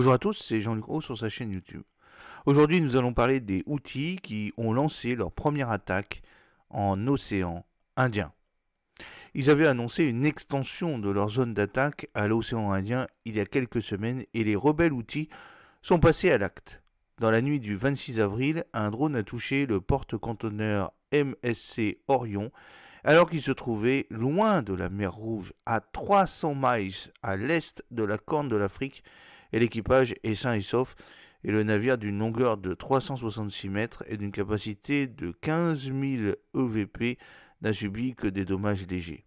Bonjour à tous, c'est Jean-Luc Roux sur sa chaîne YouTube. Aujourd'hui, nous allons parler des Houthis qui ont lancé leur première attaque en océan Indien. Ils avaient annoncé une extension de leur zone d'attaque à l'océan Indien il y a quelques semaines et les rebelles Houthis sont passés à l'acte. Dans la nuit du 26 avril, un drone a touché le porte-conteneur MSC Orion alors qu'il se trouvait loin de la mer Rouge, à 300 miles à l'est de la Corne de l'Afrique, et l'équipage est sain et sauf, et le navire d'une longueur de 366 mètres et d'une capacité de 15 000 EVP n'a subi que des dommages légers.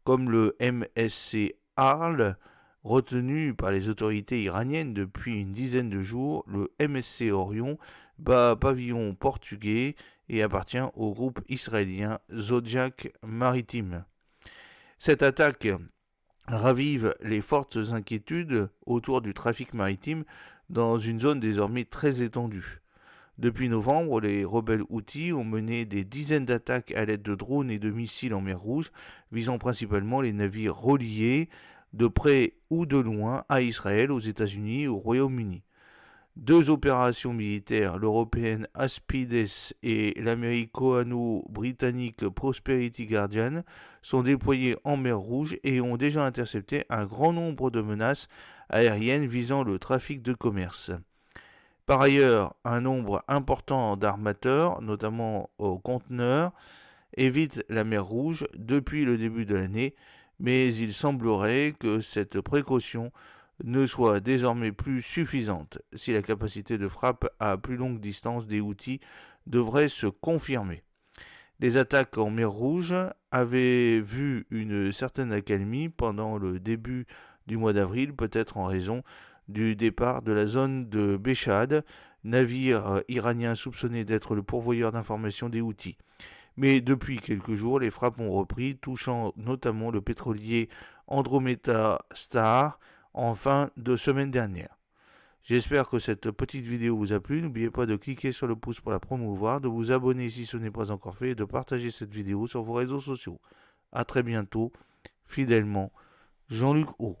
Comme le MSC Arl, retenu par les autorités iraniennes depuis une dizaine de jours, le MSC Orion bat pavillon portugais et appartient au groupe israélien Zodiac Maritime. Cette attaque ravive les fortes inquiétudes autour du trafic maritime dans une zone désormais très étendue. Depuis novembre, les rebelles Houthis ont mené des dizaines d'attaques à l'aide de drones et de missiles en mer Rouge, visant principalement les navires reliés de près ou de loin à Israël, aux États-Unis et au Royaume-Uni. Deux opérations militaires, l'européenne Aspides et l'américo-britannique Prosperity Guardian, sont déployées en mer Rouge et ont déjà intercepté un grand nombre de menaces aériennes visant le trafic de commerce. Par ailleurs, un nombre important d'armateurs, notamment aux conteneurs, évitent la mer Rouge depuis le début de l'année, mais il semblerait que cette précaution ne soit désormais plus suffisante si la capacité de frappe à plus longue distance des Houthis devrait se confirmer. Les attaques en mer Rouge avaient vu une certaine accalmie pendant le début du mois d'avril, peut-être en raison du départ de la zone de Béchad, navire iranien soupçonné d'être le pourvoyeur d'informations des Houthis. Mais depuis quelques jours, les frappes ont repris, touchant notamment le pétrolier Andromeda Star en fin de semaine dernière. J'espère que cette petite vidéo vous a plu. N'oubliez pas de cliquer sur le pouce pour la promouvoir, de vous abonner si ce n'est pas encore fait et de partager cette vidéo sur vos réseaux sociaux. A très bientôt, fidèlement, Jean-Luc Haut.